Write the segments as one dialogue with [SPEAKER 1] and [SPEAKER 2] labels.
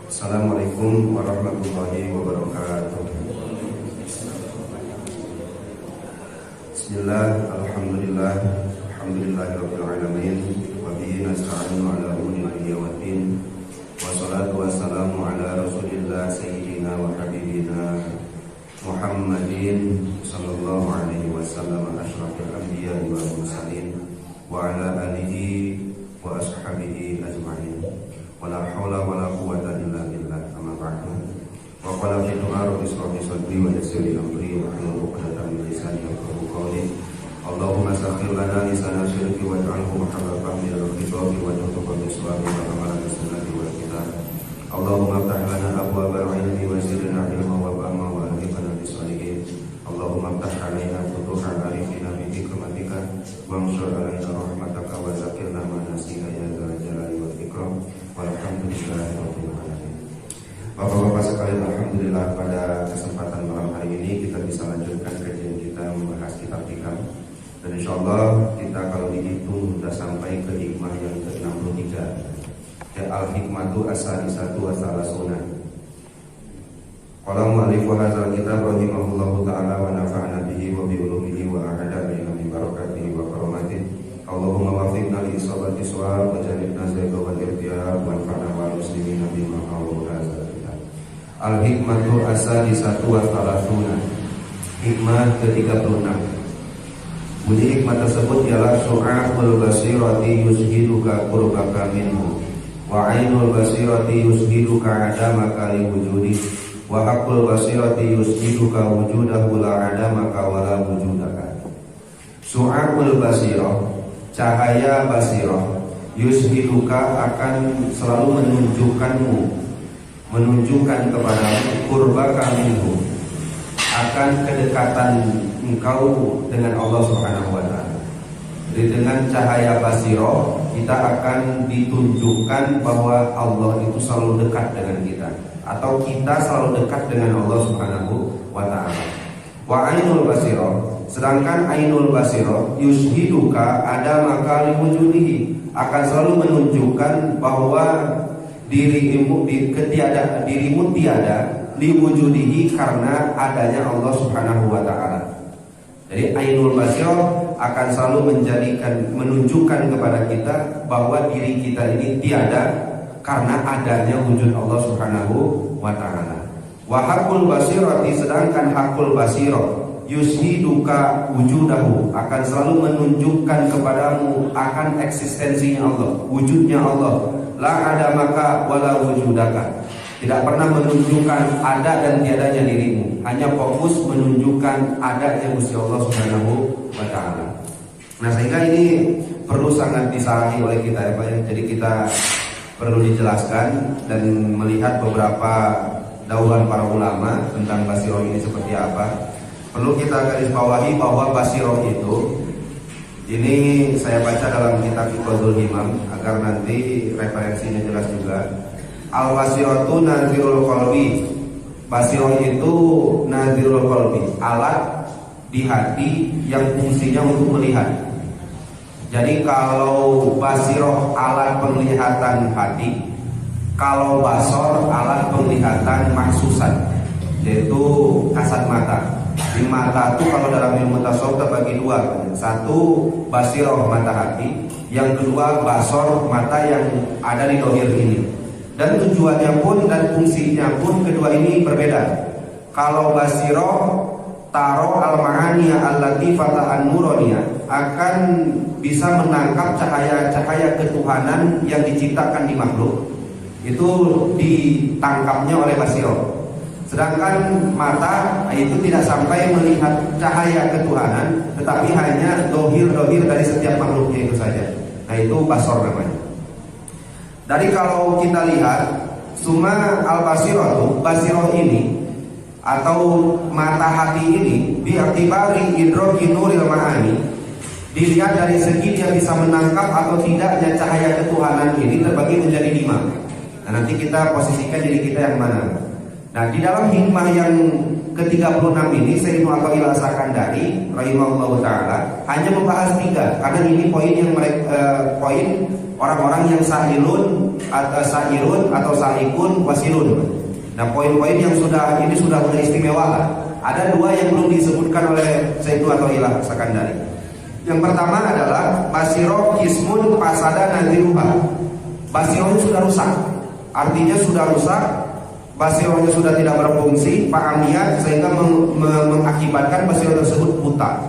[SPEAKER 1] Assalamualaikum warahmatullahi wabarakatuh. Bismillah, alhamdulillah, alhamdulillahirabbil alamin, wa bihi nasta'inu ala umuri dunya waddin. Wassalatu wassalamu ala Rasulillah sayyidina wa habibina Muhammadin sallallahu alaihi wasallam, asyrafil anbiya'i wal mursalin, wa ala alihi wa ashabihi ajma'in. Wala haula wala quwwata illa billah. Amma ba'du. Wa qala fi du'a rabbi ishrah li sadri wa yassir li amri wa hlul 'uqdatam min lisani yafqahu qawli. Allahumma sakhkhir lana lisana syirki waj'alhu mahalla fahmi wal khitabi wa tuqabbal biswabi wa amalan sunnati wal kitab. Allahumma iftah lana abwaabal ilmi wa zidna ilman wa fahma wa alhiqna bis salihin. Allahumma iftah 'alaina futuhal arifina bi hikmatika wa ansur 'alaina rahmataka wa zakirna ma nasina ya dzal jalali wal ikram. Walhamdulillahirabbil alamin. Bapak-bapak sekalian, alhamdulillah pada kesempatan malam hari ini kita bisa lanjutkan kajian kita membahas kitab hikam. Dan insyaallah kita kalau dihitung sudah sampai ke hikmah yang ke-63. Ya al-hikmatu as-sadisatu wa salasuna. Qala mu'allifu hadzal kitab rahimahullahu ta'ala wa nafa'ana bihi wa bi ulumihi wa ahada bina min barakatihi wa karamatihi. Allahumma wafiqna li isabati su'al wa janibna zayga wal irtiyab wa anfa'na wal muslimina bima hawlu hadzal kitab. Al-hikmatu as-sadisatu wa salasuna. Hikmah ke-36. Bunyi hikmah tersebut ialah su'a'ul basirati yushiduka qurbaka minhu wa 'ainul basirati yushiduka 'adamaka li wujudi wa haqqul basirati yushiduka wujudahu la 'adamaka wa la wujudaka. Su'a'ul basirah, cahaya basirah, yushiduka akan selalu menunjukkan kepadamu qurbaka minhu, akan kedekatan engkau dengan Allah Subhanahu wa ta'ala. Jadi dengan cahaya basirah kita akan ditunjukkan bahwa Allah itu selalu dekat dengan kita, atau kita selalu dekat dengan Allah Subhanahu wa ta'ala. Wa ainul basirah, sedangkan ainul basirah yushiduka adamaka li wujudihi, akan selalu menunjukkan bahwa dirimu tiada li wujudihi, karena adanya Allah Subhanahu wa ta'ala. Jadi ainul basirah akan selalu menunjukkan kepada kita bahwa diri kita ini tiada karena adanya wujud Allah Subhanahu wa ta'ala. Wa haqqul basirati, sedangkan haqqul basirah yushiduka wujudahu, akan selalu menunjukkan kepadamu akan eksistensinya Allah, wujudnya Allah. La adamaka wala wujudaka, tidak pernah menunjukkan ada dan tiadanya dirimu, hanya fokus menunjukkan adanya Gusti Allah Subhanahu wa ta'ala. Nah, sehingga ini perlu sangat disalahi oleh kita ya Pak ya. Jadi kita perlu dijelaskan dan melihat beberapa dauhan para ulama tentang basirah ini seperti apa. Perlu kita garis bawahi bahwa basirah itu, ini saya baca dalam kitab Iqadul Himam agar nanti referensinya jelas juga. Al-basiratu nazirul qalbi, basirah itu nazirul qalbi, alat di hati yang fungsinya untuk melihat. Jadi kalau basirah alat penglihatan hati, kalau basor alat penglihatan mahsusan, yaitu kasat mata. Di mata itu kalau dalam ilmu tasawuf terbagi dua. Satu basirah mata hati, yang kedua basor mata yang ada di dohir ini. Dan tujuannya pun dan fungsinya pun kedua ini berbeda. Kalau basirah taro al-ma'aniya al-latifata an-nuraniyah, akan bisa menangkap cahaya-cahaya ketuhanan yang diciptakan di makhluk. Itu ditangkapnya oleh basirah. Sedangkan mata itu tidak sampai melihat cahaya ketuhanan, tetapi hanya dohir-dohir dari setiap makhluknya itu saja. Nah, itu basor namanya. Dari kalau kita lihat summa al-basiratu, basirah ini atau mata hati ini bi'tibari idraki nuril ma'ani, dilihat dari segi dia bisa menangkap atau tidaknya cahaya ketuhanan ini terbagi menjadi 5. Nah, nanti kita posisikan diri kita yang mana. Nah, di dalam hikmah yang ke-36 ini Sayyidina Athaillah As-Sakandari rahimahullahu taala hanya membahas 3, karena ini poin yang poin orang-orang yang sahilun atau sahikun wasilun. Nah, poin-poin yang sudah istimewa lah. Ada 2 yang belum disebutkan oleh Sayyidina Athaillah As-Sakandari. Yang pertama adalah basiroh kismun pasada nadhiruha. Basirohnya sudah rusak, artinya sudah rusak. Basirohnya sudah tidak berfungsi, fa'amiyat, sehingga mengakibatkan basiroh tersebut buta.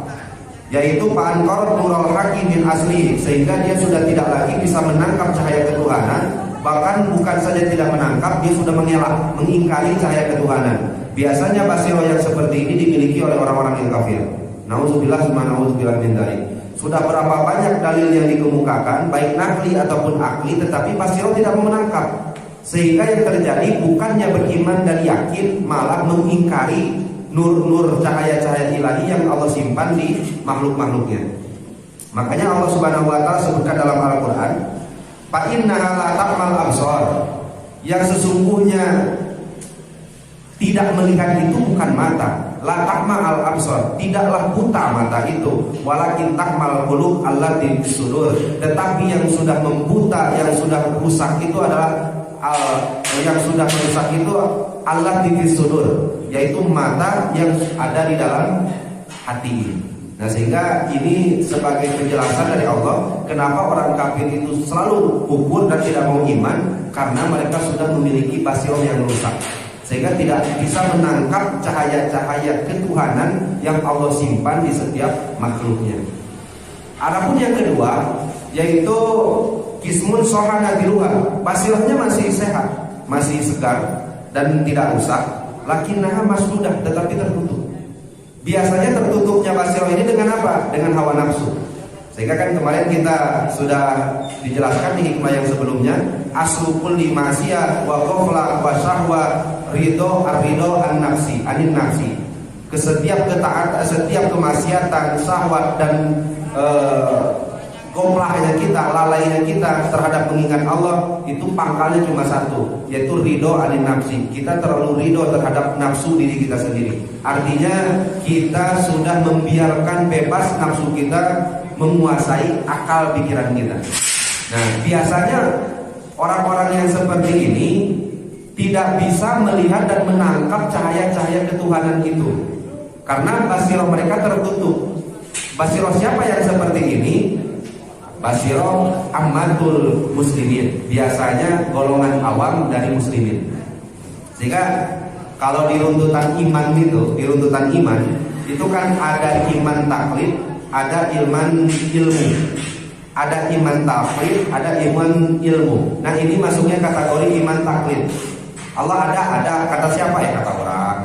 [SPEAKER 1] Yaitu fa'ankor nurul haqi min asli, sehingga dia sudah tidak lagi bisa menangkap cahaya ketuhanan. Bahkan bukan saja tidak menangkap, dia sudah mengelak, mengingkari cahaya ketuhanan. Biasanya basiroh yang seperti ini dimiliki oleh orang-orang yang kafir. Nauzubillah min dzalik. Sudah berapa banyak dalil yang dikemukakan, baik nakli ataupun akli, tetapi basiroh tidak mau menangkap. Sehingga yang terjadi bukannya beriman dan yakin, malah mengingkari nur-nur cahaya-cahaya ilahi yang Allah simpan di makhluk-makhluknya. Makanya Allah Subhanahu wa taala sebutkan dalam Al-Qur'an, fa innaha la ta'mal absar. Yang sesungguhnya tidak melihat itu bukan mata. La ta'mal absar, tidaklah buta mata itu, walakin ta'mal qulub allati fis sudur. Tetapi yang sudah membuta, yang sudah rusak itu adalah yang sudah merusak itu Allah di sudur, yaitu mata yang ada di dalam hati. Nah, sehingga ini sebagai penjelasan dari Allah kenapa orang kafir itu selalu kufur dan tidak mau iman, karena mereka sudah memiliki basiroh yang rusak, sehingga tidak bisa menangkap cahaya-cahaya ketuhanan yang Allah simpan di setiap makhluknya. Adapun yang kedua, yaitu kismun sohana diruha, basirohnya masih sehat, masih segar dan tidak rusak, lakinnaha masdudah, tetapi tertutup. Biasanya tertutupnya basiroh ini dengan apa? Dengan hawa nafsu. Sehingga kan kemarin kita sudah dijelaskan di hikmah yang sebelumnya, aslu kulli ma'siyah wa ghafla wa syahwa ridho an nafsi, anin nafsi. Setiap ketaatan, setiap kemaksiatan, syahwat dan gomplahnya kita, lalainya kita terhadap mengingat Allah, itu pangkalnya cuma satu, yaitu ridho anin nafsi. Kita terlalu ridho terhadap nafsu diri kita sendiri. Artinya kita sudah membiarkan bebas nafsu kita menguasai akal pikiran kita. Nah, biasanya orang-orang yang seperti ini tidak bisa melihat dan menangkap cahaya-cahaya ketuhanan itu, karena basiroh mereka tertutup. Basiroh siapa yang seperti ini? Basiroh ammatul muslimin, biasanya golongan awam dari muslimin. Sehingga kalau di runtutan iman itu kan ada iman taklid, ada iman ilmu, ada iman taklid, ada iman ilmu. Nah, ini masuknya kategori iman taklid. Allah ada kata siapa ya? Kata orang.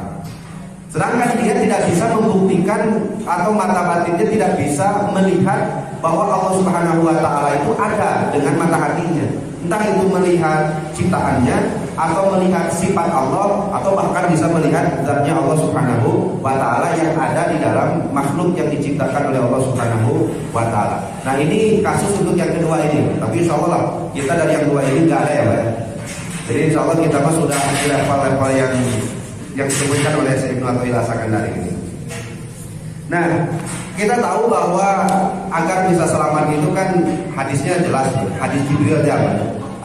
[SPEAKER 1] Sedangkan dia tidak bisa membuktikan, atau mata batinnya tidak bisa melihat bahwa Allah Subhanahu wa taala itu ada dengan mata hatinya. Entah itu melihat ciptaannya, atau melihat sifat Allah, atau bahkan bisa melihat zatnya Allah Subhanahu wa taala yang ada di dalam makhluk yang diciptakan oleh Allah Subhanahu wa taala. Nah, ini kasus untuk yang kedua ini. Tapi insyaallah kita dari yang dua ini enggak ada ya, Pak. Jadi insyaallah kita mah sudah di level-level yang disebutkan oleh Sayyidina Athaillah As-Sakandari ini. Nah, kita tahu bahwa agar bisa selamat itu kan hadisnya jelas, hadis Jibril ya.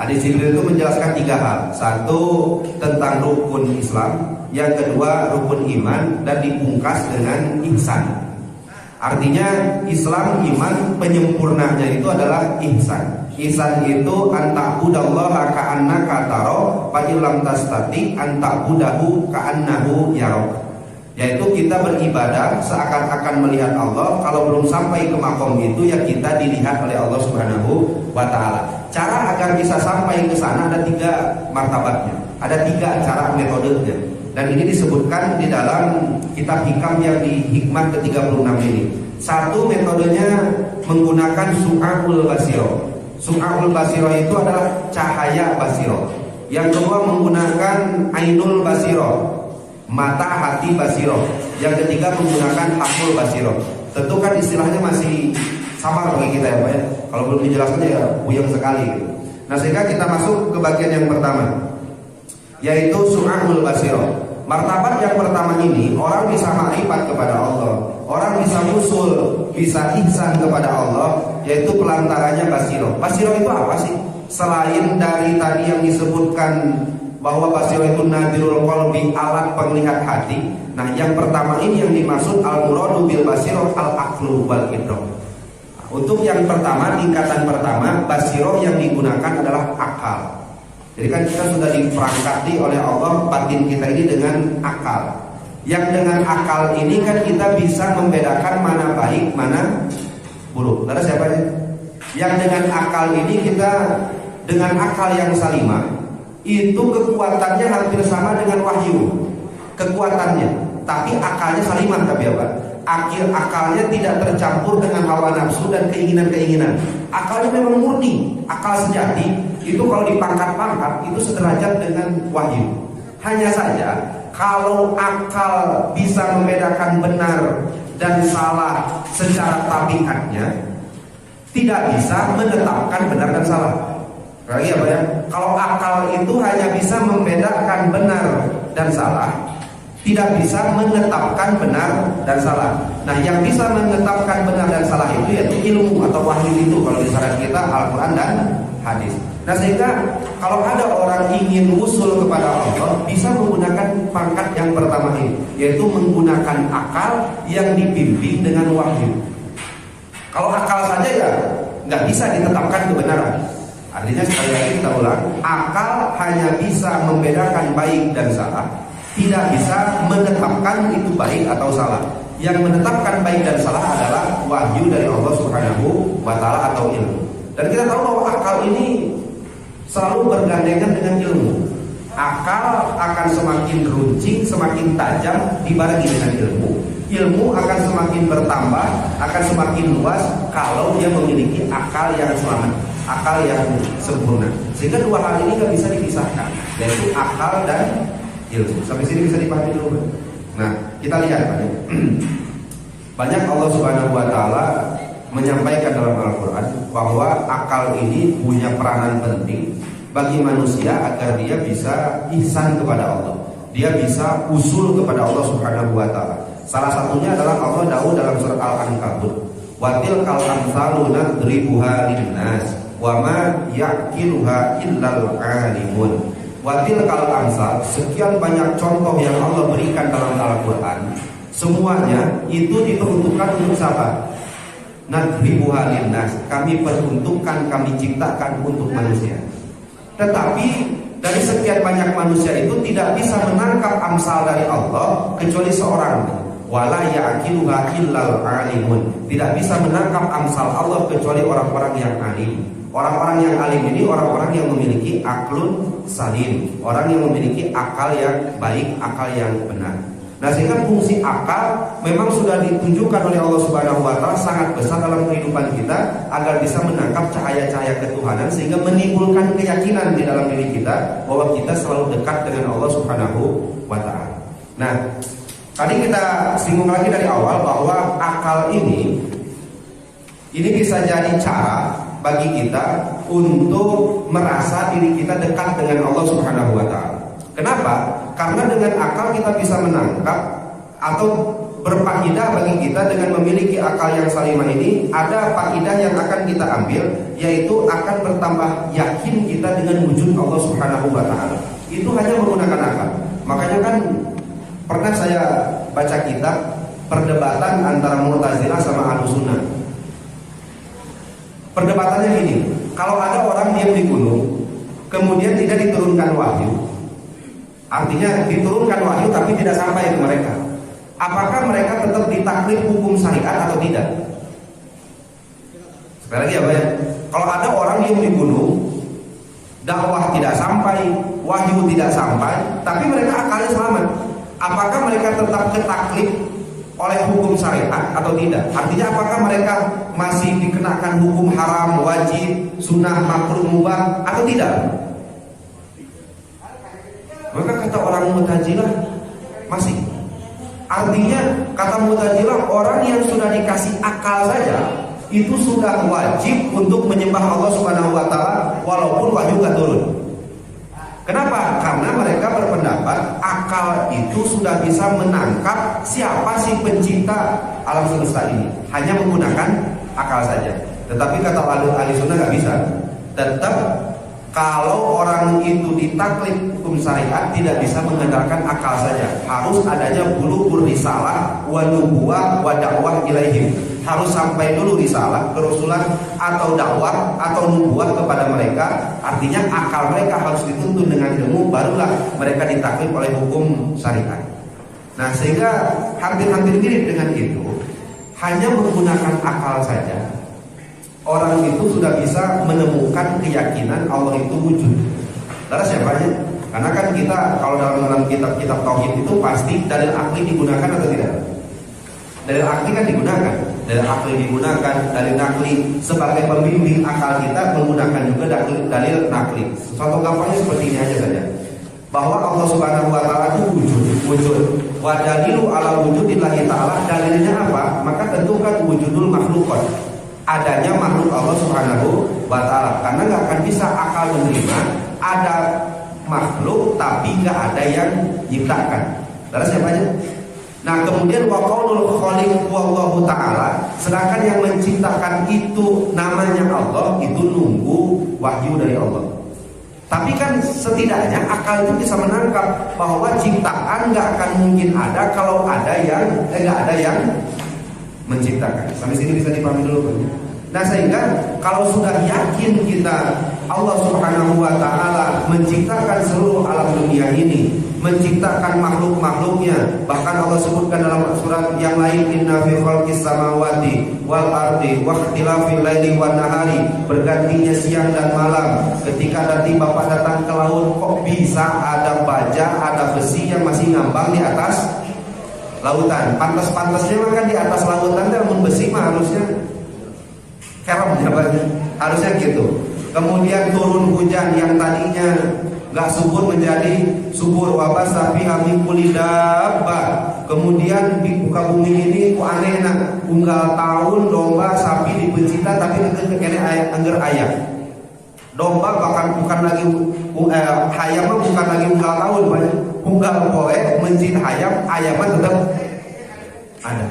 [SPEAKER 1] Hadis Jibril itu menjelaskan 3 hal. Satu, tentang rukun Islam. Yang kedua, rukun iman, dan dipungkas dengan ihsan. Artinya Islam, iman, penyempurnanya itu adalah ihsan. Ihsan itu anta'budallaha ka'annaka taro, fa illam tastati anta'budahu ka'annahu yarok. Yaitu kita beribadah seakan-akan melihat Allah. Kalau belum sampai ke makom itu, ya kita dilihat oleh Allah Subhanahu wa taala. Cara agar bisa sampai ke sana ada 3 martabatnya, ada 3 cara metodenya. Dan ini disebutkan di dalam kitab hikam yang di hikmah ke-36 ini. Satu, metodenya menggunakan su'aul basiro. Su'aul basiro itu adalah cahaya basiro. Yang kedua menggunakan ainul basiro, mata hati basiro. Yang ketiga menggunakan hakul basiro. Tentu kan istilahnya masih samar bagi kita ya Pak ya. Kalau belum dijelaskan ya buyang sekali gitu. Nah, sehingga kita masuk ke bagian yang pertama, yaitu su'aul basiro. Martabat yang pertama ini, orang bisa makrifat kepada Allah, orang bisa usul, bisa ihsan kepada Allah, yaitu pelantarannya basiroh. Basiroh itu apa sih? Selain dari tadi yang disebutkan bahwa basiroh itu nadirul qalbi, alat penglihat hati. Nah, yang pertama ini yang dimaksud al-muradu bil basiroh al-aqlu wal idrak. Untuk yang pertama, tingkatan pertama, basiroh yang digunakan adalah akal. Jadi kan kita sudah diperangkati oleh Allah batin kita ini dengan akal. Yang dengan akal ini kan kita bisa membedakan mana baik, mana buruk. Lalu siapa ini? Yang dengan akal ini kita dengan akal yang salimah, itu kekuatannya hampir sama dengan wahyu. Kekuatannya, tapi akalnya salimah, tapi apa? Akalnya tidak tercampur dengan hawa nafsu dan keinginan-keinginan. Akalnya memang murni, akal sejati. Itu kalau dipangkat-pangkat itu sederajat dengan wahyu. Hanya saja kalau akal bisa membedakan benar dan salah secara tabiatnya, tidak bisa menetapkan benar dan salah. Lagi apa ya? Kalau akal itu hanya bisa membedakan benar dan salah, tidak bisa menetapkan benar dan salah. Nah, yang bisa menetapkan benar dan salah itu yaitu ilmu atau wahyu itu, kalau di syariat kita Al-Quran dan hadis. Nah, sehingga kalau ada orang ingin usul kepada Allah, bisa menggunakan pangkat yang pertama ini, yaitu menggunakan akal yang dibimbing dengan wahyu. Kalau akal saja ya nggak bisa ditetapkan kebenaran. Artinya sekali lagi kita ulang, akal hanya bisa membedakan baik dan salah, tidak bisa menetapkan itu baik atau salah. Yang menetapkan baik dan salah adalah wahyu dari Allah Subhanahu wa Ta'ala atau ilmu. Dan kita tahu bahwa akal ini selalu bergandengan dengan ilmu. Akal akan semakin runcing, semakin tajam dibarengi dengan ilmu. Ilmu akan semakin bertambah, akan semakin luas kalau dia memiliki akal yang selamat, akal yang sempurna. Sehingga dua hal ini nggak bisa dipisahkan, yaitu akal dan ilmu. Sampai sini bisa dipahami dulu. Nah, kita lihat banyak Allah Subhanahu wa Ta'ala menyampaikan dalam Al-Quran bahwa akal ini punya peranan penting bagi manusia agar dia bisa ihsan kepada Allah, dia bisa usul kepada Allah Subhanahu wa Ta'ala. Salah satunya adalah Allah dawuh dalam surat Al-Ankabut, wa tilkal amsalu nadribuha linnas wa ma yaqiluha illal alimun. Wa tilkal amsal, sekian banyak contoh yang Allah berikan dalam Al-Quran, semuanya itu diperuntukkan untuk siapa? Nadribuha linnas, kami peruntukkan, kami ciptakan untuk manusia. Tetapi dari sekian banyak manusia itu tidak bisa menangkap amsal dari Allah kecuali seorang. Wala ya'qiluha illal alimun, tidak bisa menangkap amsal Allah kecuali orang-orang yang alim. Orang-orang yang alim ini orang-orang yang memiliki aklun salim, orang yang memiliki akal yang baik, akal yang benar. Nah, sehingga fungsi akal memang sudah ditunjukkan oleh Allah Subhanahu wa Ta'ala sangat besar dalam kehidupan kita agar bisa menangkap cahaya-cahaya ketuhanan, sehingga menimbulkan keyakinan di dalam diri kita bahwa kita selalu dekat dengan Allah Subhanahu wa Ta'ala. Nah, tadi kita singgung lagi dari awal bahwa akal ini bisa jadi cara bagi kita untuk merasa diri kita dekat dengan Allah Subhanahu wa Ta'ala. Kenapa? Karena dengan akal kita bisa menangkap atau berfaedah bagi kita dengan memiliki akal yang salimah ini. Ada faedah yang akan kita ambil, yaitu akan bertambah yakin kita dengan wujud Allah Subhanahu wa Ta'ala. Itu hanya menggunakan akal. Makanya kan pernah saya baca kitab perdebatan antara Mu'tazilah sama Ahlussunnah. Perdebatannya gini, kalau ada orang diam di gunung, kemudian tidak diturunkan wahyu, artinya diturunkan wahyu tapi tidak sampai ke mereka, apakah mereka tetap ditaklif hukum syariat atau tidak? Sekali lagi apa ya? Kalau ada orang yang di gunung, dakwah tidak sampai, wahyu tidak sampai, tapi mereka akalnya selamat, apakah mereka tetap ketaklif oleh hukum syariat atau tidak? Artinya apakah mereka masih dikenakan hukum haram, wajib, sunnah, makruh, mubah atau tidak? Maka kata orang Mu'tazilah masih. Artinya kata Mu'tazilah, orang yang sudah dikasih akal saja itu sudah wajib untuk menyembah Allah Subhanahu wa Ta'ala walaupun wahyu gak turun. Kenapa? Karena mereka berpendapat akal itu sudah bisa menangkap siapa sih pencipta alam semesta ini, hanya menggunakan akal saja. Tetapi kata ahli sunnah nggak bisa. Tetap kalau orang itu ditaklid hukum syariat tidak bisa mengandalkan akal saja, harus adanya bulughur risalah wa nubuwah wa dakwah ilaihim. Harus sampai dulu risalah, kerasulan atau dakwah atau nubuah kepada mereka. Artinya akal mereka harus dituntun dengan ilmu, barulah mereka ditaklid oleh hukum syariat. Nah, sehingga hampir-hampir mirip dengan itu, hanya menggunakan akal saja orang itu sudah bisa menemukan keyakinan Allah itu wujud. Lalu siapanya? Karena kan kita kalau dalam kitab-kitab tauhid itu pasti dalil akli digunakan atau tidak? Dalil akli kan digunakan, dalil akli digunakan, dalil nakli sebagai pembimbing akal kita menggunakan juga dalil nakli. Contoh gampangnya seperti ini aja saja. Bahwa Allah Subhanahu wa taala itu wujud. Wa dalilu ala wujudillahi taala, dalilnya apa? Maka tentukan wujudul makhluqat. Adanya makhluk Allah Subhanahu wa taala. Karena nggak akan bisa akal menerima ada makhluk tapi nggak ada yang menciptakan. Lalu siapanya? Nah, kemudian wa qaulul khaliq wallahu taala, sedangkan yang menciptakan itu namanya Allah, itu nunggu wahyu dari Allah. Tapi kan setidaknya akal itu bisa menangkap bahwa ciptaan nggak akan mungkin ada kalau ada yang nggak ada yang menciptakan. Sampai sini bisa dipahami dulu, Pak. Nah, sehingga kalau sudah yakin kita Allah Subhanahu wa taala menciptakan seluruh alam dunia ini, menciptakan makhluk-makhluknya, bahkan Allah sebutkan dalam surat yang lain, inna fi khalqis samawati wal ardi wa ikhtilafil laili wan nahari, bergantinya siang dan malam. Ketika nanti Bapak datang ke laut, kok bisa ada baja, ada besi yang masih ngambang di atas lautan? Pantas-pantasnya kan di atas lautan, namun besi mah harusnya kerem ya, harusnya gitu. Kemudian turun hujan yang tadinya nggak subur menjadi subur, wabasa fiha min kulli dabbah. Kemudian di muka bumi ini ku aneh nak unggal tahun domba sapi dipencita tapi kene angger ayam. Domba bahkan bukan lagi hayam bukan lagi unggal tahun, unggal poe mencit ayam tetap ada.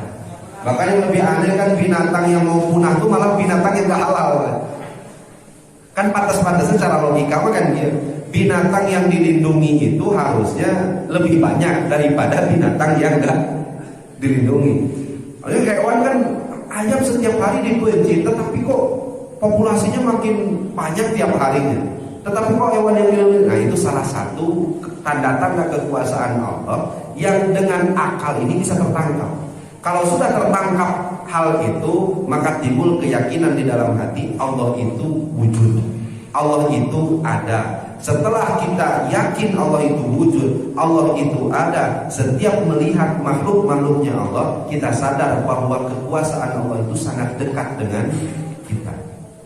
[SPEAKER 1] Bahkan yang lebih aneh kan binatang yang mau punah itu malah binatang yang gak halal. Kan pantas-pantasnya secara logika kan dia, binatang yang dilindungi itu harusnya lebih banyak daripada binatang yang gak dilindungi. Oleh hewan kan ayam setiap hari dipencit, tetapi kok populasinya makin banyak tiap harinya. Tetapi kok hewan yang dilindungi, nah itu salah satu tanda-tanda kekuasaan Allah yang dengan akal ini bisa tertangkap. Kalau sudah tertangkap hal itu, maka timbul keyakinan di dalam hati Allah itu wujud, Allah itu ada. Setelah kita yakin Allah itu wujud, Allah itu ada, setiap melihat makhluk-makhluknya Allah, kita sadar bahwa kekuasaan Allah itu sangat dekat dengan kita.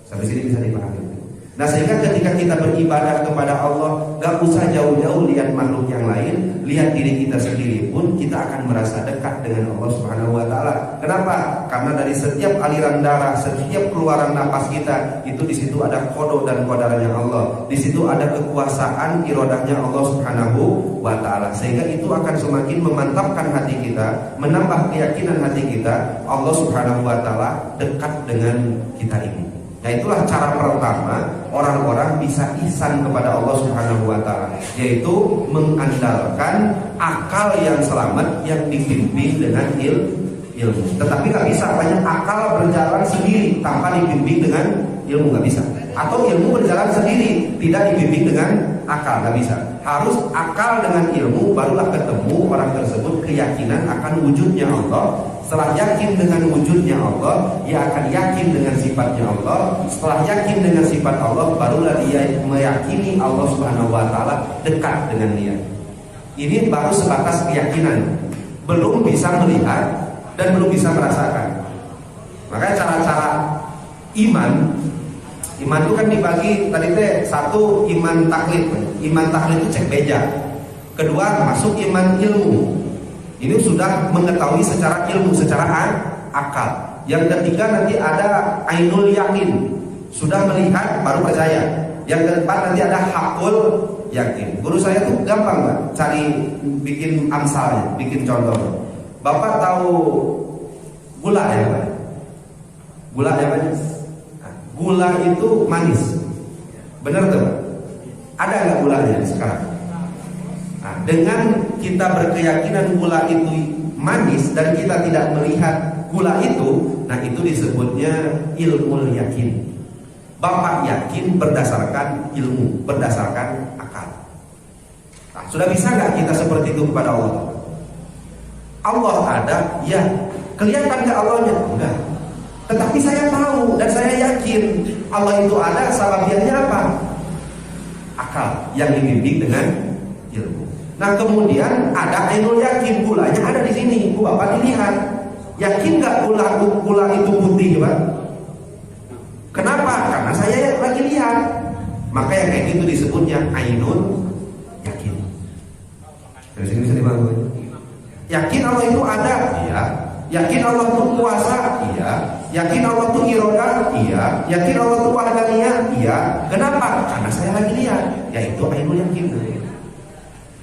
[SPEAKER 1] Sampai sini bisa dipahami. Nah, sehingga ketika kita beribadah kepada Allah, gak usah jauh-jauh lihat makhluk yang lain, lihat diri kita sendiri pun kita akan merasa dekat dengan Allah Subhanahu wa taala. Kenapa? Karena dari setiap aliran darah, setiap keluaran napas kita, itu di situ ada qada dan qadarnya Allah. Di situ ada kekuasaan iradahnya Allah Subhanahu wa taala. Sehingga itu akan semakin memantapkan hati kita, menambah keyakinan hati kita, Allah Subhanahu wa taala dekat dengan kita ini. Nah, itulah cara pertama orang-orang bisa ihsan kepada Allah Subhanahu wa taala, yaitu mengandalkan akal yang selamat yang dibimbing dengan ilmu. Tetapi nggak bisa banyak akal berjalan sendiri tanpa dibimbing dengan ilmu, nggak bisa. Atau ilmu berjalan sendiri tidak dibimbing dengan akal, nggak bisa. Harus akal dengan ilmu, barulah ketemu orang tersebut keyakinan akan wujudnya Allah. Setelah yakin dengan wujudnya Allah, dia akan yakin dengan sifatnya Allah. Setelah yakin dengan sifat Allah, barulah dia meyakini Allah Subhanahu wa taala dekat dengan dia. Ini baru sebatas keyakinan, belum bisa melihat dan belum bisa merasakan. Makanya cara-cara iman itu kan dibagi tadi teh, satu iman taklid. Iman taklid itu cek beja. Kedua masuk iman ilmu. Ini sudah mengetahui secara ilmu, secara akal. Yang ketiga nanti ada ainul yakin, sudah melihat baru percaya. Yang keempat nanti ada hakul yakin. Guru saya tuh gampang Pak, cari bikin amsalnya, bikin contoh. Bapak tahu gula ya Pak? Gula ya Pak? Nah, gula itu manis. Benar tuh Pak? Ada nggak gulanya sekarang? Nah, dengan kita berkeyakinan gula itu manis dan kita tidak melihat gula itu, nah itu disebutnya ilmu yakin. Bapak yakin berdasarkan ilmu, berdasarkan akal. Nah, sudah bisa nggak kita seperti itu kepada Allah? Allah ada, ya. Kelihatan nggak Allahnya? Enggak. Tetapi saya tahu dan saya yakin Allah itu ada. Salabiannya apa? Akal yang dibimbing dengan ilmu. Nah kemudian ada ainul yakin, gulanya ada di sini. Bapak dilihat, yakin nggak gula itu putih, Pak? Kenapa? Karena saya lagi lihat. Maka yang kayak gitu disebutnya ainul yakin. Dari sini bisa dibantu. Yakin Allah itu ada, iya. Yakin Allah itu kuasa, iya. Yakin Allah itu irodah, iya. Yakin Allah itu wahdaniyah, iya. Kenapa? Karena saya lagi lihat, yaitu ainul yakin.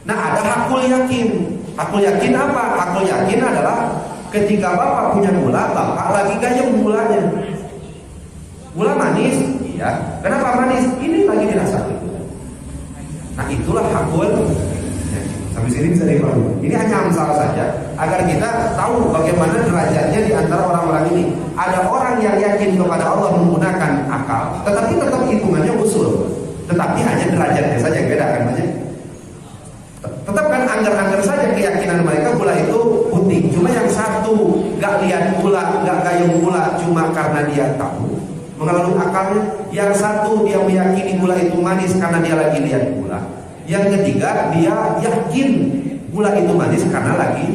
[SPEAKER 1] Nah ada hakul yakin. Hakul yakin apa? Hakul yakin adalah ketika Bapak punya gula, Bapak lagi gayung gulanya. Gula manis, iya. Kenapa manis? Ini lagi dirasakan. Nah itulah hakul. Sampai sini bisa dipahami. Ini hanya amsal saja agar kita tahu bagaimana derajatnya di antara orang-orang ini. Ada orang yang yakin kepada Allah menggunakan akal, tetapi tetap hitungannya usul. Tetapi hanya derajatnya saja yang beda kan banyak. Tetap kan anggar-anggar saja keyakinan mereka gula itu putih. Cuma yang satu gak lihat gula, gak gayung gula, cuma karena dia tahu melalui akalnya. Yang satu dia meyakini gula itu manis karena dia lagi lihat gula. Yang ketiga dia yakin gula itu manis karena lagi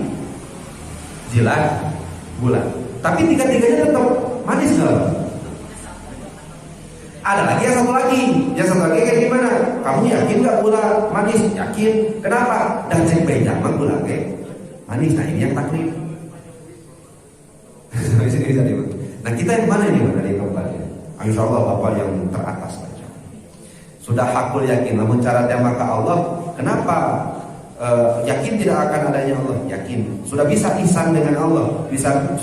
[SPEAKER 1] jilat gula. Tapi tiga-tiganya tetap manis nggak? Ada lagi yang satu lagi kayak gimana? Kamu yakin nggak gula manis? Yakin. Kenapa? Dan cek beda mah gula kayak manis. Nah ini yang taklif. Nah kita yang mana ini dari kembali? Insya Allah Bapak yang teratas saja. Sudah hakul yakin. Namun cara tembak ke Allah, kenapa yakin tidak akan adanya Allah? Yakin. Sudah bisa ihsan dengan Allah,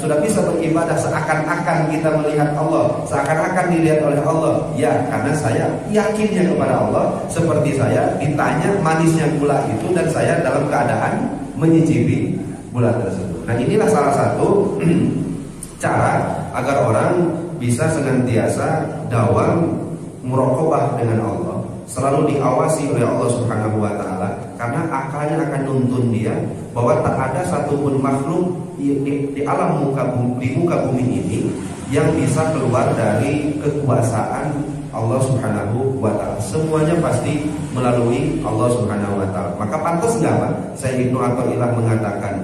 [SPEAKER 1] sudah bisa beribadah seakan-akan kita melihat Allah, seakan-akan dilihat oleh Allah. Ya, karena saya yakinnya kepada Allah. Seperti saya ditanya manisnya gula itu dan saya dalam keadaan menyicipi gula tersebut. Nah inilah salah satu cara agar orang bisa senantiasa dawam muraqabah dengan Allah, selalu diawasi oleh Allah Subhanahu wa taala, karena akalnya akan nuntun dia bahwa tak ada satupun makhluk di alam di muka bumi ini yang bisa keluar dari kekuasaan Allah Subhanahu wa taala. Semuanya pasti melalui Allah Subhanahu wa taala. Maka pantas enggak Pak? Saya Ibnu Athaillah mengatakan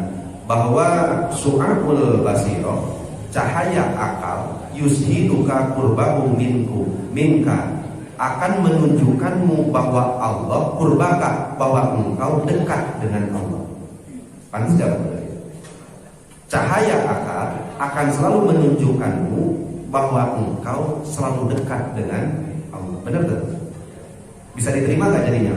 [SPEAKER 1] bahwa su'abul basirah, cahaya akal, yushiduka qurbahu minka, akan menunjukkanmu bahwa Allah qurbaka, bahwa engkau dekat dengan Allah. Pantas jawab. Cahaya akal akan selalu menunjukkanmu bahwa engkau selalu dekat dengan Allah. Benar tak? Bisa diterima gak jadinya?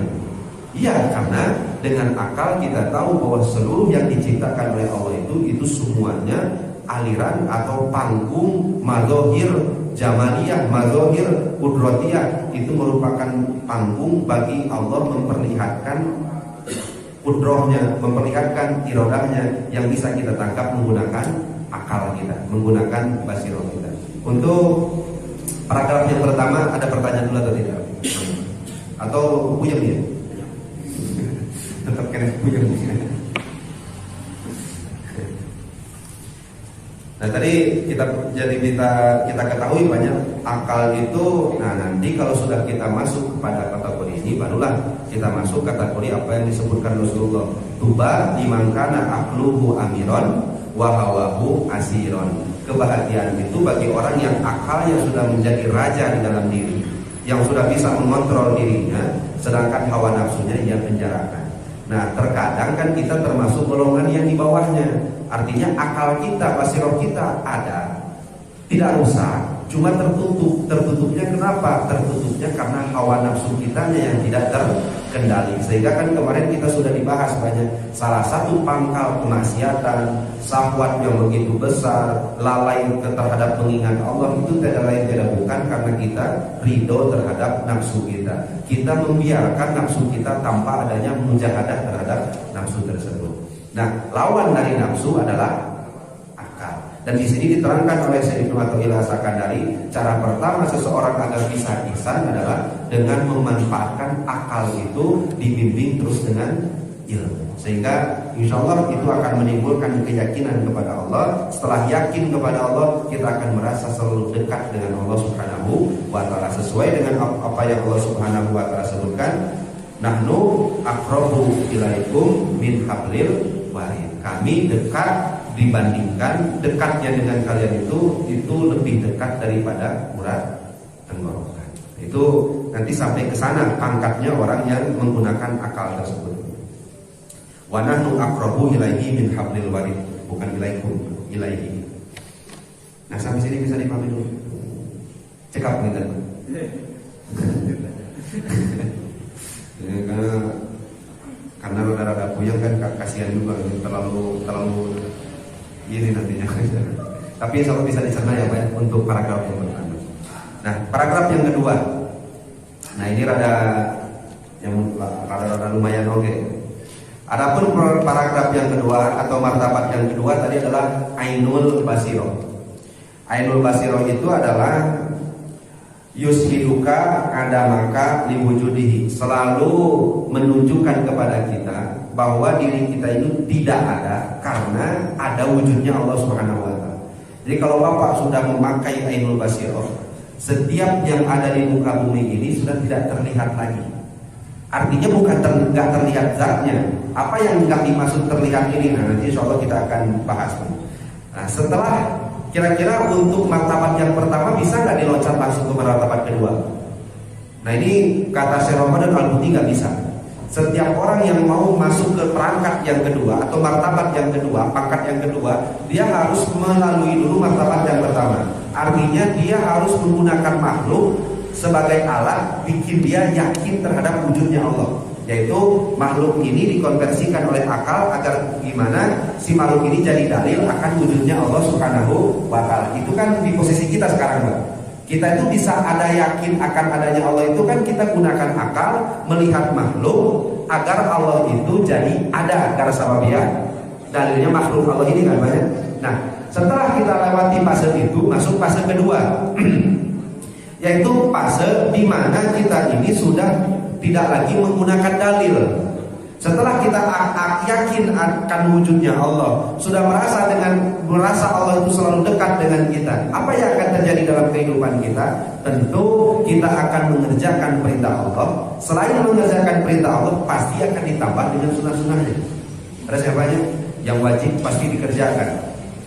[SPEAKER 1] Iya, karena dengan akal kita tahu bahwa seluruh yang diciptakan oleh Allah itu semuanya aliran atau panggung madzohir jamaliyah, madzohir kudrotiyah. Itu merupakan panggung bagi Allah memperlihatkan kudrohnya, memperlihatkan irodahnya yang bisa kita tangkap menggunakan akal kita, menggunakan basirah kita. Untuk paragraf yang pertama ada pertanyaan dulu atau tidak? Atau puyeng ya? Tetap kena puyeng. Nah tadi kita ketahui banyak akal itu. Nah nanti kalau sudah kita masuk kepada kategori ini, barulah kita masuk kategori apa yang disebutkan Rasulullah. Tuba dimangkana akluhu amiron wahawahu asiron. Kebahagiaan itu bagi orang yang akalnya sudah menjadi raja di dalam diri, yang sudah bisa mengontrol dirinya, sedangkan hawa nafsunya ia penjarakan. Nah terkadang kan kita termasuk golongan yang di bawahnya. Artinya akal kita, basirah kita ada, tidak rusak, cuma tertutup. Tertutupnya kenapa? Tertutupnya karena hawa nafsu kitanya yang tidak kendali. Sehingga kan kemarin kita sudah dibahas banyak, salah satu pangkal kemaksiatan, syahwat yang begitu besar, lalai terhadap mengingat Allah, itu tidak lain tidak bukan karena kita ridho terhadap nafsu kita. Kita membiarkan nafsu kita tanpa adanya mujahadah terhadap nafsu tersebut. Nah, lawan dari nafsu adalah akal. Dan di sini diterangkan oleh Syekh Ibnu Athaillah As-Sakandari, cara pertama seseorang agar bisa ihsan adalah dengan memanfaatkan akal itu dibimbing terus dengan ilmu. Sehingga insya Allah itu akan menimbulkan keyakinan kepada Allah. Setelah yakin kepada Allah, kita akan merasa selalu dekat dengan Allah Subhanahu wa ta'ala. Sesuai dengan apa yang Allah Subhanahu wa ta'ala sebutkan, nahnu aqrabu ilaikum min hablil warid. Kami dekat dibandingkan dekatnya dengan kalian itu lebih dekat daripada urat tenggorokan. Itu nanti sampai ke sana pangkatnya orang yang menggunakan akal tersebut. Wa nahnu aqrabu ilaihi min hablil warid, bukan ilaikum, ilaihi. Nah, sampai sini bisa dipahami dulu. Cekap gitu. Karena rada-rada puyeng kan, kasihan juga terlalu ini nantinya. Tapi insya Allah bisa dicerna ya Pak ya, untuk paragraf yang pertama. Nah, paragraf yang kedua. Nah, ini rada lumayan oke. Adapun paragraf yang kedua atau martabat yang kedua tadi adalah ainul basiro. Ainul basiro itu adalah yushiduka adamaka liwujudihi, selalu menunjukkan kepada kita bahwa diri kita itu tidak ada karena ada wujudnya Allah Subhanahu wa ta'ala. Jadi kalau Bapak sudah memakai ainul basiro, setiap yang ada di muka bumi ini sudah tidak terlihat lagi. Artinya bukan nggak terlihat zatnya. Apa yang nggak dimaksud terlihat ini? Nah, nanti insya Allah kita akan bahas. Nah, setelah kira-kira untuk martabat yang pertama bisa nggak diloncat langsung ke martabat kedua? Nah, ini kata Syekh Ramadan Al-Buti nggak bisa. Setiap orang yang mau masuk ke perangkat yang kedua atau martabat yang kedua, pangkat yang kedua, dia harus melalui dulu martabat yang pertama. Artinya dia harus menggunakan makhluk sebagai alat bikin dia yakin terhadap wujudnya Allah. Yaitu makhluk ini dikonversikan oleh akal agar gimana si makhluk ini jadi dalil akan wujudnya Allah Subhanahu wa ta'ala. Itu kan di posisi kita sekarang, Pak. Kita itu bisa ada yakin akan adanya Allah itu kan kita gunakan akal melihat makhluk agar Allah itu jadi ada karena sebab ya dalilnya makhluk Allah ini kan banyak. Nah, setelah kita lewati fase itu masuk fase kedua. Yaitu fase di mana kita ini sudah tidak lagi menggunakan dalil. Setelah kita yakin akan wujudnya Allah, sudah merasa Allah itu selalu dekat dengan kita. Apa yang akan terjadi dalam kehidupan kita? Tentu kita akan mengerjakan perintah Allah. Selain mengerjakan perintah Allah, pasti akan ditambah dengan sunnah-sunnahnya. Ada siapanya? Yang wajib pasti dikerjakan.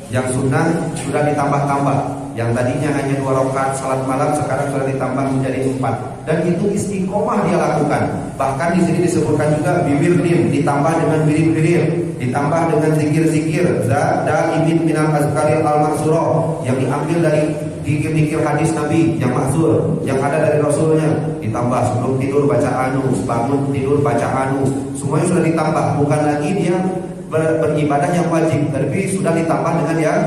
[SPEAKER 1] Yang sunnah sudah ditambah-tambah. Yang tadinya hanya 2 rakaat salat malam sekarang sudah ditambah menjadi 4. Dan itu istiqomah dia lakukan. Bahkan di sini disebutkan juga biwirdin, ditambah dengan wirid-wirid, ditambah dengan zikir-zikir, daimin minal azkaril al-maksuro, yang diambil dari zikir-zikir hadis Nabi yang maksur, yang ada dari Rasulnya. Ditambah sebelum tidur baca anu, bangun tidur baca anu, semuanya sudah ditambah. Bukan lagi dia beribadah yang wajib, tapi sudah ditambah dengan yang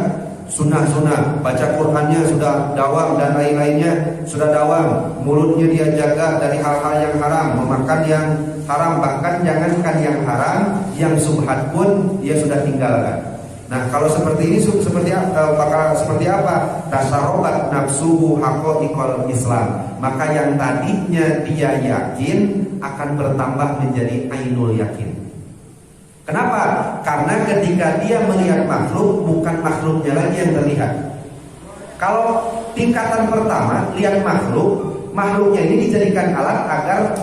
[SPEAKER 1] sunnah-sunnah. Baca Qur'annya sudah dawam dan lain-lainnya sudah dawam. Mulutnya dia jaga dari hal-hal yang haram, memakan yang haram, bahkan jangankan yang haram, yang subhat pun dia sudah tinggalkan. Nah, kalau seperti ini seperti apa? Tasarobat nafsuhu haqaiqal Islam. Maka yang tadinya dia yakin akan bertambah menjadi ainul yakin. Kenapa? Karena ketika dia melihat makhluk, bukan makhluknya lagi yang terlihat. Kalau tingkatan pertama lihat makhluk, makhluknya ini dijadikan alat agar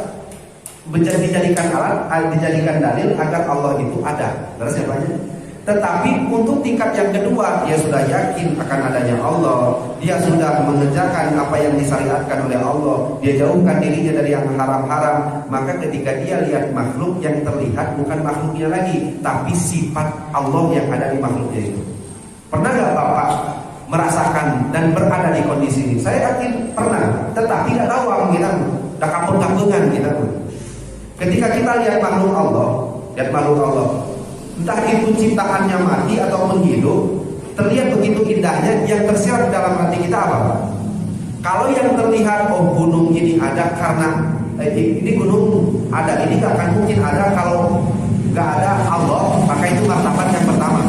[SPEAKER 1] dijadikan dalil agar Allah itu ada. Terus ya banyak. Tetapi untuk tingkat yang kedua, dia sudah yakin akan adanya Allah, dia sudah mengerjakan apa yang disyariatkan oleh Allah, dia jauhkan dirinya dari yang haram-haram. Maka ketika dia lihat makhluk, yang terlihat bukan makhluknya lagi, tapi sifat Allah yang ada di makhluknya itu. Pernah gak Bapak merasakan dan berada di kondisi ini? Saya yakin pernah, tetapi tidak tahu kita, udah kampung-kampungan kita. Ketika kita lihat makhluk Allah, entah itu ciptaannya mati ataupun hidup, terlihat begitu indahnya. Yang tersirat dalam hati kita apa? Kalau yang terlihat, oh gunung ini ada karena ini gunung ada, ini gak akan mungkin ada kalau gak ada Allah, maka itu martabat yang pertama.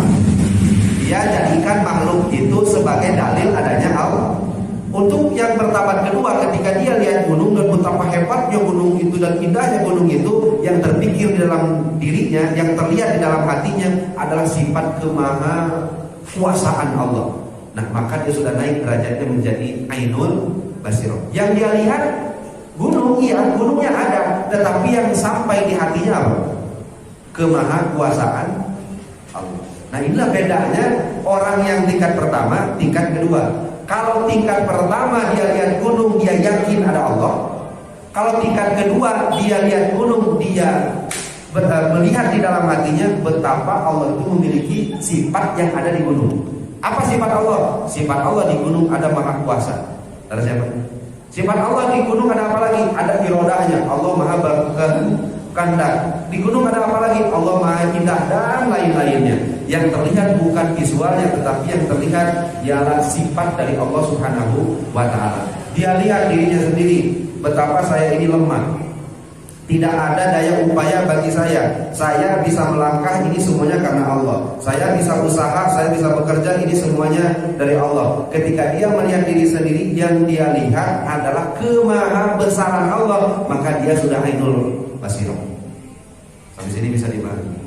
[SPEAKER 1] Dia jadikan makhluk itu sebagai dalil adanya Allah. Untuk yang martabat kedua, ketika dia lihat gunung dan betapa hebatnya gunung itu dan indahnya gunung itu, yang terpikir di dalam dirinya, yang terlihat di dalam hatinya adalah sifat kemahakuasaan Allah. Nah, maka dia sudah naik derajatnya menjadi ainul basirah. Yang dia lihat gunung, iya gunungnya ada, tetapi yang sampai di hatinya apa? Kemahakuasaan Allah. Nah, inilah bedanya orang yang tingkat pertama, tingkat kedua. Kalau tingkat pertama dia lihat gunung, dia yakin ada Allah. Kalau tingkat kedua dia lihat gunung, dia melihat di dalam hatinya betapa Allah itu memiliki sifat yang ada di gunung. Apa sifat Allah? Sifat Allah di gunung ada maha kuasa. Ada siapa? Sifat Allah di gunung ada apa lagi? Ada irodahnya. Allah maha berkehendak. Di gunung ada apa lagi? Allah maha indah dan lain-lainnya. Yang terlihat bukan visualnya, tetapi yang terlihat ialah sifat dari Allah Subhanahu wa ta'ala. Dia lihat dirinya sendiri, betapa saya ini lemah, tidak ada daya upaya bagi saya. Saya bisa melangkah, ini semuanya karena Allah. Saya bisa usaha, saya bisa bekerja, ini semuanya dari Allah. Ketika dia melihat diri sendiri, yang dia lihat adalah kemahabesaran Allah, maka dia sudah ainul basirah. Sampai sini bisa dipahami.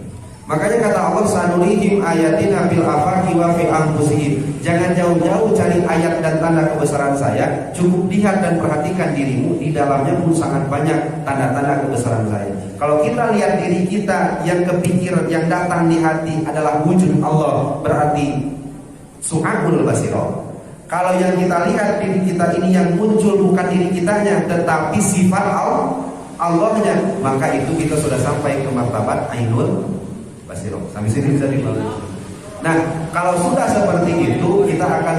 [SPEAKER 1] Makanya kata Allah, sanurihim ayatina fil afaqi wa fi anfusihim. Jangan jauh-jauh cari ayat dan tanda kebesaran saya, cukup lihat dan perhatikan dirimu, di dalamnya pun sangat banyak tanda-tanda kebesaran saya. Kalau kita lihat diri kita, yang kepikir, yang datang di hati adalah wujud Allah, berarti su'abul basirah. Kalau yang kita lihat diri kita ini yang muncul bukan diri kitanya, tetapi sifat Allahnya, maka itu kita sudah sampai ke martabat ainul basirah. Sampai sini bisa dibalik. Nah, kalau sudah seperti itu, kita akan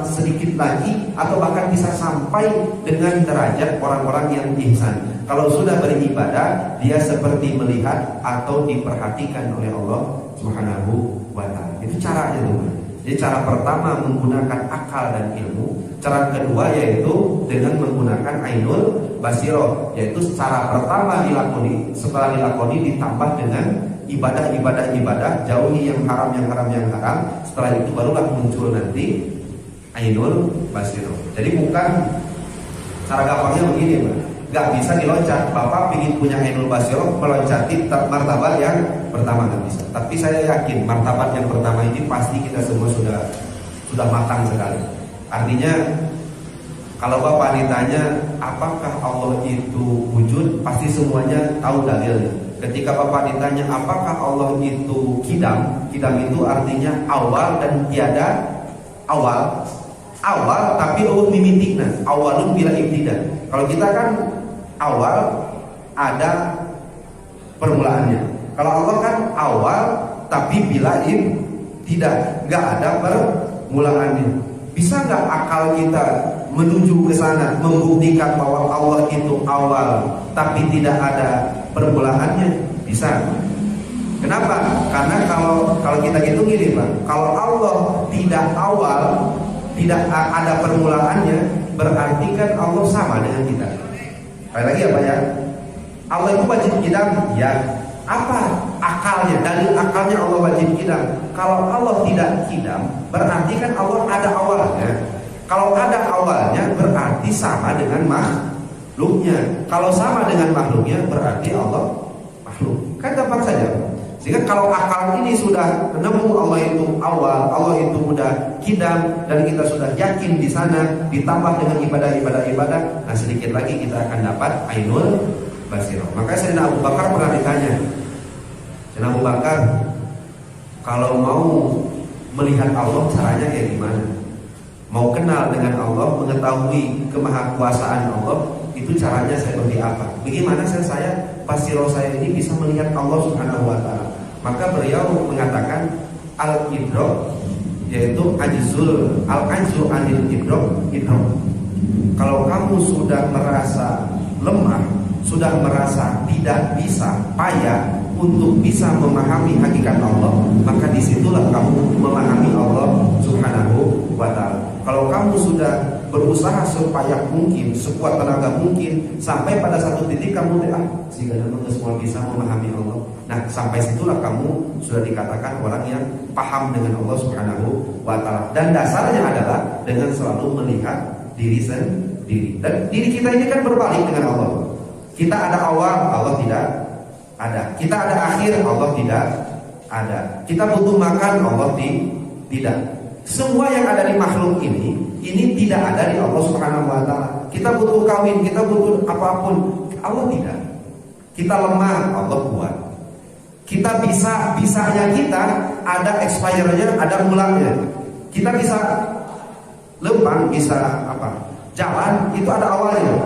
[SPEAKER 1] sedikit lagi atau bahkan bisa sampai dengan derajat orang-orang yang ihsan. Kalau sudah beribadah, dia seperti melihat atau diperhatikan oleh Allah Subhanahu wa ta'ala. Itu caranya teman. Jadi cara pertama menggunakan akal dan ilmu. Cara kedua yaitu dengan menggunakan ainul basirah, yaitu cara pertama dilakoni, setelah dilakoni ditambah dengan ibadah, jauhi yang haram. Setelah itu barulah muncul nanti ainul basirah. Jadi bukan cara gampangnya begini, Pak. Gak bisa diloncat. Bapak ingin punya ainul basirah, meloncati martabat yang pertama gak bisa. Tapi saya yakin martabat yang pertama ini pasti kita semua sudah matang sekali. Artinya kalau Bapak ditanya apakah Allah itu wujud, pasti semuanya tahu dalilnya. Ketika Bapak ditanya apakah Allah itu kidam itu artinya awal dan tiada awal tapi Allah mimitikna, awalun bila ibtidah. Kalau kita kan awal ada permulaannya. Kalau Allah kan awal tapi bila tidak, nggak ada permulaannya. Bisa nggak akal kita menuju ke sana, membuktikan bahwa Allah itu awal tapi tidak ada permulaannya? Bisa. Kenapa? Karena kalau kita hitung gini, Pak, kalau Allah tidak awal, tidak ada permulaannya, berarti kan Allah sama dengan kita. Sekali lagi apa ya? Allah itu wajib kidam, ya. Apa akalnya? Dalil akalnya Allah wajib kidam. Kalau Allah tidak kidam, berarti kan Allah ada awalnya. Kalau ada awalnya, berarti sama dengan makhluknya. Kalau sama dengan makhluknya, berarti Allah makhluk. Kan gampang saja. Sehingga kalau akal ini sudah menemu Allah itu awal, Allah itu mudah kidam, dan kita sudah yakin di sana, ditambah dengan ibadah, nah sedikit lagi kita akan dapat ainul basirah. Maka Sayyidina Abu Bakar pernah ditanya, Sayyidina Abu Bakar, kalau mau melihat Allah caranya kayak gimana? Mau kenal dengan Allah, mengetahui kemahakuasaan Allah, itu caranya seperti apa? Bagaimana saya basirah saya ini bisa melihat Allah Subhanahu wa ta'ala? Maka beliau mengatakan al-idrak, yaitu al-ajzu anil idrak. Kalau kamu sudah merasa lemah sudah merasa tidak bisa, payah untuk bisa memahami hakikat Allah, maka disitulah kamu memahami Allah Subhanahu wa Ta'ala. Kalau kamu sudah berusaha supaya mungkin, sekuat tenaga mungkin, sampai pada satu titik kamu jika memang semua bisa memahami Allah. Nah, sampai situlah kamu sudah dikatakan orang yang paham dengan Allah Subhanahu wa Ta'ala. Dan dasarnya adalah dengan selalu melihat diri sendiri. Dan diri kita ini kan berbalik dengan Allah. Kita ada awal, Allah tidak ada. Kita ada akhir, Allah tidak ada. Kita butuh makan, Allah tidak. Semua yang ada di makhluk ini tidak ada di Allah Subhanahu wa Ta'ala. Kita butuh kawin, kita butuh apapun, Allah tidak. Kita lemah, Allah kuat. Kita bisanya kita ada expirednya, ada mulanya. Kita bisa lempang, bisa jalan, itu ada awalnya,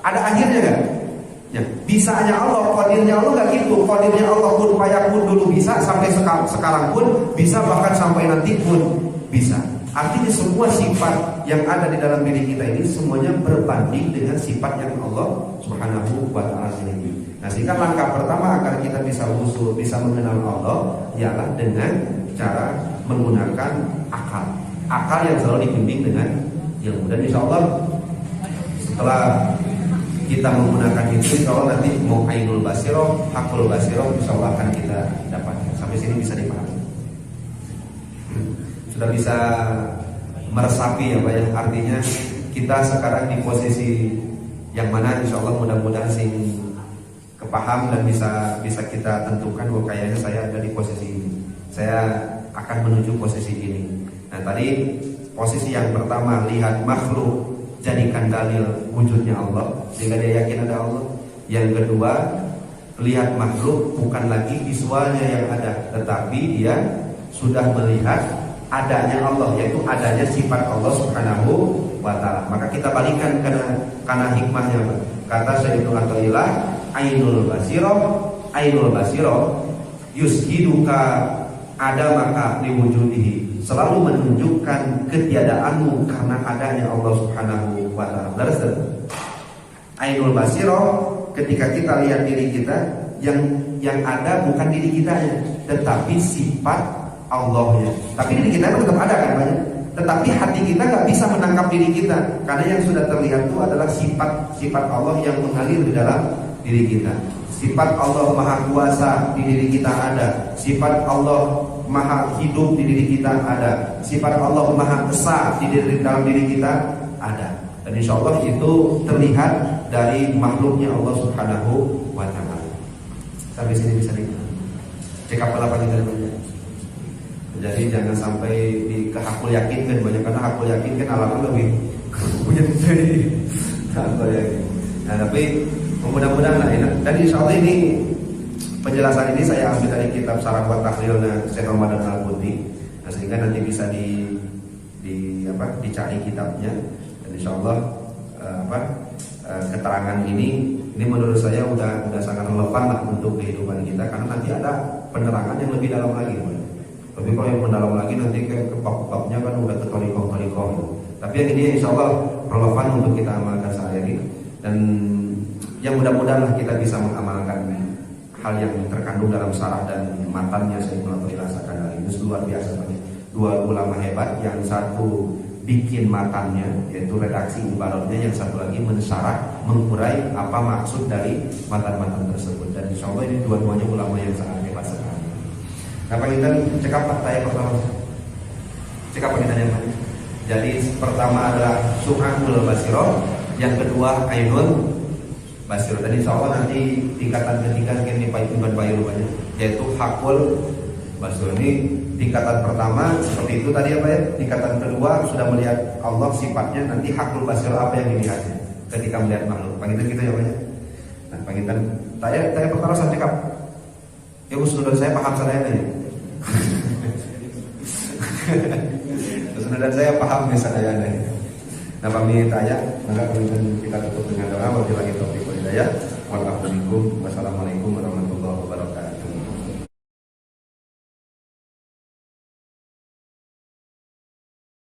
[SPEAKER 1] ada akhirnya kan? Ya, bisanya Allah, qadirnya Allah nggak gitu. Qadirnya Allah kun fayakun dulu bisa, sampai sekarang pun bisa, bahkan sampai nanti pun bisa. Artinya semua sifat yang ada di dalam diri kita ini semuanya berbanding dengan sifat yang Allah Subhanahu wa Ta'ala miliki. Nah, sehingga langkah pertama agar kita bisa usul, bisa mengenal Allah ialah dengan cara menggunakan akal. Akal yang selalu dibimbing dengan ilmu. Dan insya Allah setelah kita menggunakan itu, insya Allah nanti mau ainul basiro, hakul basiro, insya Allah akan kita dapatkan. Sampai sini bisa dipahami. Sudah bisa meresapi ya Pak ya. Artinya kita sekarang di posisi yang mana insya Allah mudah-mudahan sing kepaham dan bisa kita tentukan bahwa kayaknya saya ada di posisi ini. Saya akan menuju posisi ini. Nah, tadi posisi yang pertama, lihat makhluk, jadikan dalil wujudnya Allah sehingga dia yakin ada Allah. Yang kedua, lihat makhluk bukan lagi visualnya yang ada, tetapi dia sudah melihat adanya Allah, yaitu adanya sifat Allah Subhanahu wa Ta'ala. Maka kita balikan karena hikmahnya. Kata Sayyidul Athaillah, ainul basiro yushiduka adamaka liwujudihi, selalu menunjukkan ketiadaanmu karena adanya Allah Subhanahu wa Ta'ala. Terus ainul basiro, ketika kita lihat diri kita, yang ada bukan diri kita ya, tetapi sifat Allahnya. Tapi diri kita tetap ada kan banyak. Tetapi hati kita nggak bisa menangkap diri kita, karena yang sudah terlihat itu adalah sifat Allah yang mengalir di dalam diri kita. Sifat Allah Maha Kuasa di diri kita ada. Sifat Allah Maha Hidup di diri kita ada. Sifat Allah Maha Esa di dalam diri kita ada. Dan insya Allah itu terlihat dari makhluknya Allah Subhanahu wa Ta'ala. Sampai sini bisa cek apa kita dulu. Jadi jangan sampai hakul yakinkan banyak, karena hakul yakinkan alamat lebih punya jadi hakul yakin. Nah, tapi mudah-mudahan lah enak. Dan insya Allah ini penjelasan ini saya ambil dari kitab Sarah wa Tahlilnya Syekh Ramadan Al-Buti. Nah, sehingga nanti bisa dicari kitabnya. Dan insya Allah keterangan ini menurut saya udah sangat relevan lah untuk kehidupan kita, karena nanti ada penerangan yang lebih dalam lagi. Tapi kalau yang mendalam lagi nanti ke bab-babnya kan udah ke torikoh. Tapi yang ini insya Allah relevan untuk kita amalkan sehari-hari. Dan yang mudah-mudahan kita bisa mengamalkan hal yang terkandung dalam syarah dan matannya Syekh Muhammad Sakandari. Itu luar biasa banyak. Dua ulama hebat, yang satu bikin matannya, yaitu redaksi ibaratnya, yang satu lagi mensyarah, mengurai apa maksud dari matan-matan tersebut. Dan insya Allah ini dua-duanya ulama yang sangat hebat sekali. Nah, kita cek apa tanya pertama? Cek apa kita nyaman? Jadi pertama adalah Subhanul Basiro, yang kedua Ainul Basiro. Tadi insya Allah nanti tingkatan ketiga mungkin di Bayu banyak, yaitu Hakul Basiro. Ini tingkatan pertama seperti itu tadi apa ya? Tingkatan kedua sudah melihat Allah sifatnya, nanti Hakul Basiro apa yang dilihatnya ketika melihat makhluk. Pangitan kita ya banyak. Nah, pangitan tanya pertama saya cekap. Ya usul dan saya paham saya nih. Usul dan saya paham misalnya nih. Nah, kami tanya, maka kemudian kita tutup dengan doa. Wabillahi taufiq wal hidayah. Wassalamualaikum